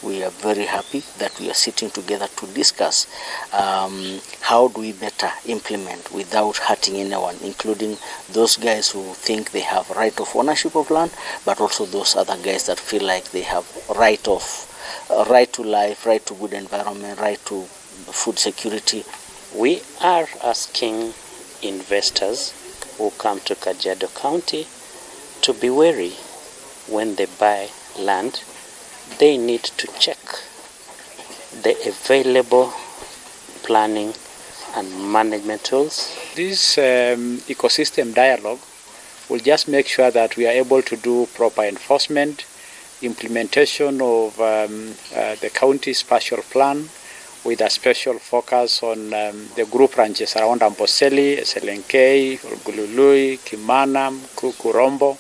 We are very happy that we are sitting together to discuss how do we better implement without hurting anyone, including those guys who think they have right of ownership of land, but also those other guys that feel like they have right to life, right to good environment, right to food security. We are asking investors who come to Kajiado County to be wary when they buy land. They need to check the available planning and management tools. This ecosystem dialogue will just make sure that we are able to do proper enforcement, implementation of the county spatial plan with a special focus on the group ranches around Amboseli, SLNK, Gulului, Kimanam, Kukurombo.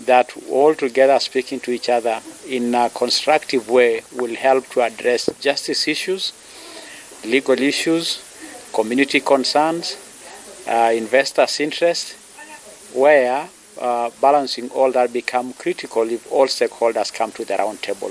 That all together speaking to each other in a constructive way will help to address justice issues, legal issues, community concerns, investors' interest, where balancing all that become critical if all stakeholders come to the round table.